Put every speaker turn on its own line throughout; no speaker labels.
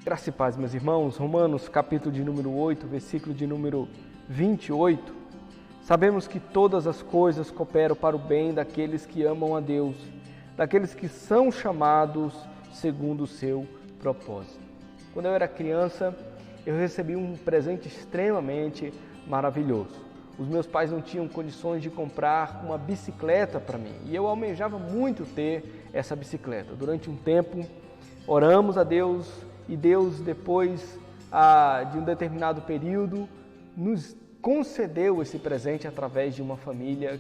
Graça e paz, meus irmãos. Romanos, capítulo de número 8, versículo de número 28. Sabemos que todas as coisas cooperam para o bem daqueles que amam a Deus, daqueles que são chamados segundo o seu propósito. Quando eu era criança, eu recebi um presente extremamente maravilhoso. Os meus pais não tinham condições de comprar uma bicicleta para mim e eu almejava muito ter essa bicicleta. Durante um tempo, oramos a Deus e Deus, depois de um determinado período, nos concedeu esse presente através de uma família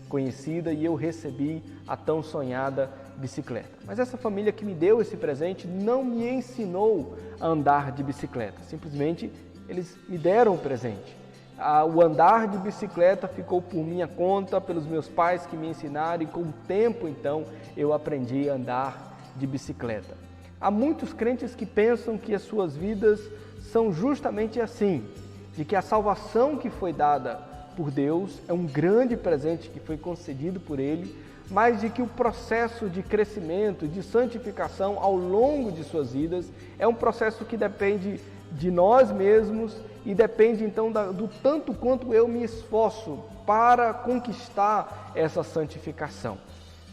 conhecida e eu recebi a tão sonhada bicicleta. Mas essa família que me deu esse presente não me ensinou a andar de bicicleta, simplesmente eles me deram o presente. O andar de bicicleta ficou por minha conta, pelos meus pais que me ensinaram e com o tempo então eu aprendi a andar de bicicleta. Há muitos crentes que pensam que as suas vidas são justamente assim, de que a salvação que foi dada por Deus é um grande presente que foi concedido por Ele, mas de que o processo de crescimento, de santificação ao longo de suas vidas é um processo que depende de nós mesmos e depende então do tanto quanto eu me esforço para conquistar essa santificação.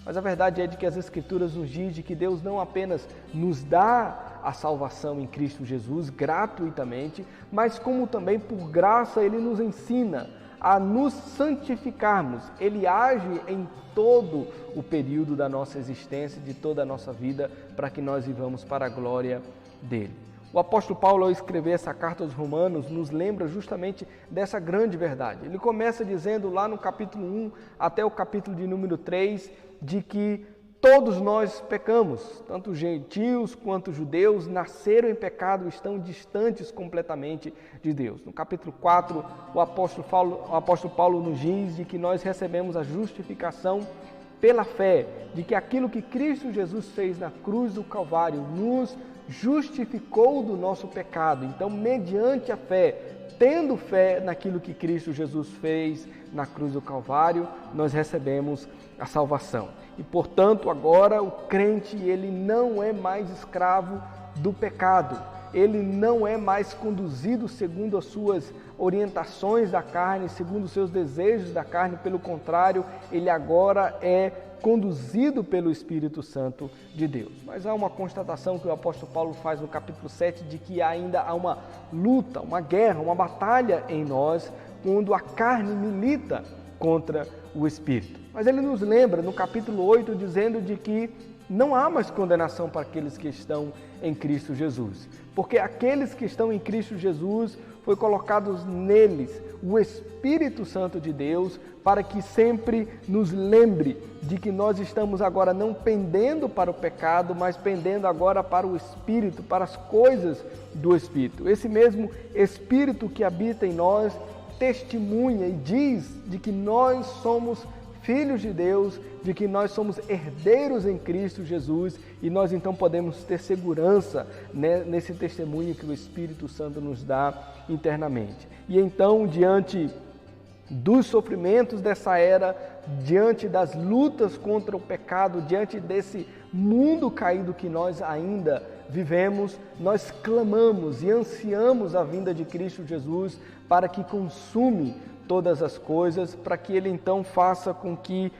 Mas a verdade é de que as Escrituras nos dizem que Deus não apenas nos dá a salvação em Cristo Jesus gratuitamente, mas como também por graça Ele nos ensina a nos santificarmos. Ele age em todo o período da nossa existência, de toda a nossa vida, para que nós vivamos para a glória dEle. O apóstolo Paulo, ao escrever essa carta aos Romanos, nos lembra justamente dessa grande verdade. Ele começa dizendo lá no capítulo 1 até o capítulo de número 3, de que todos nós pecamos, tanto gentios quanto judeus, nasceram em pecado e estão distantes completamente de Deus. No capítulo 4, o apóstolo Paulo nos diz de que nós recebemos a justificação pela fé, de que aquilo que Cristo Jesus fez na cruz do Calvário nos justificou do nosso pecado. Então, mediante a fé, tendo fé naquilo que Cristo Jesus fez na cruz do Calvário, nós recebemos a salvação. E, portanto, agora o crente, ele não é mais escravo do pecado. Ele não é mais conduzido segundo as suas orientações da carne, segundo os seus desejos da carne. Pelo contrário, ele agora é conduzido pelo Espírito Santo de Deus. Mas há uma constatação que o apóstolo Paulo faz no capítulo 7 de que ainda há uma luta, uma guerra, uma batalha em nós quando a carne milita contra o Espírito. Mas ele nos lembra no capítulo 8 dizendo de que não há mais condenação para aqueles que estão em Cristo Jesus, porque aqueles que estão em Cristo Jesus foi colocados neles o Espírito Santo de Deus para que sempre nos lembre de que nós estamos agora não pendendo para o pecado, mas pendendo agora para o Espírito, para as coisas do Espírito. Esse mesmo Espírito que habita em nós testemunha e diz de que nós somos filhos de Deus, de que nós somos herdeiros em Cristo Jesus e nós então podemos ter segurança nesse testemunho que o Espírito Santo nos dá internamente. E então, diante dos sofrimentos dessa era, diante das lutas contra o pecado, diante desse mundo caído que nós ainda vivemos, nós clamamos e ansiamos a vinda de Cristo Jesus para que consume todas as coisas, para que Ele então faça com que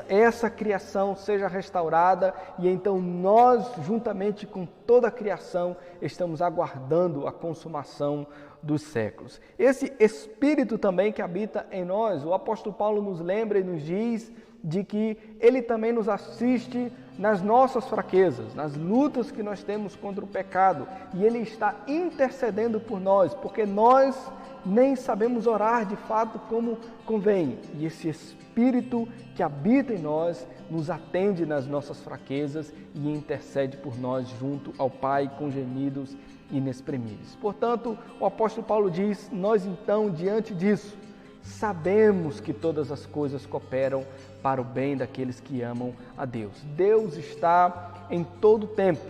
essa criação seja restaurada e então nós, juntamente com toda a criação, estamos aguardando a consumação dos séculos. Esse Espírito também que habita em nós, o apóstolo Paulo nos lembra e nos diz de que Ele também nos assiste nas nossas fraquezas, nas lutas que nós temos contra o pecado e Ele está intercedendo por nós, porque nós nem sabemos orar de fato como convém. E esse Espírito que habita em nós nos atende nas nossas fraquezas e intercede por nós junto ao Pai com gemidos inexprimíveis. Portanto, o apóstolo Paulo diz, nós então, diante disso, sabemos que todas as coisas cooperam para o bem daqueles que amam a Deus. Deus está em todo o tempo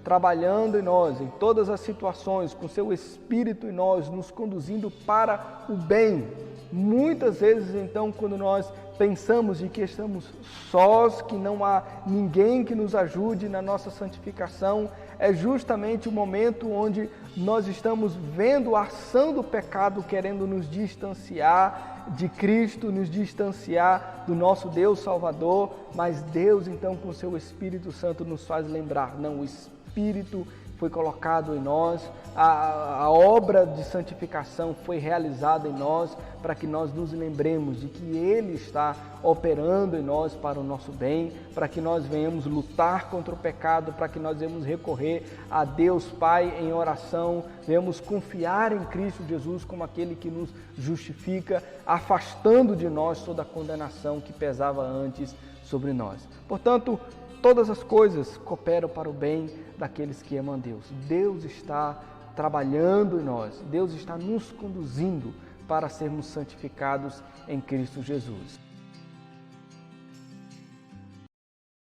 trabalhando em nós, em todas as situações, com seu Espírito em nós, nos conduzindo para o bem. muitas vezes, então, quando nós pensamos de que estamos sós, que não há ninguém que nos ajude na nossa santificação, é justamente o momento onde nós estamos vendo a ação do pecado querendo nos distanciar de Cristo, nos distanciar do nosso Deus Salvador, mas Deus, então, com o seu Espírito Santo nos faz lembrar, não, o Espírito foi colocado em nós, a obra de santificação foi realizada em nós para que nós nos lembremos de que Ele está operando em nós para o nosso bem, para que nós venhamos lutar contra o pecado, para que nós venhamos recorrer a Deus Pai em oração, venhamos confiar em Cristo Jesus como aquele que nos justifica, afastando de nós toda a condenação que pesava antes sobre nós. Portanto, todas as coisas cooperam para o bem daqueles que amam a Deus. Deus está trabalhando em nós, Deus está nos conduzindo para sermos santificados em Cristo Jesus.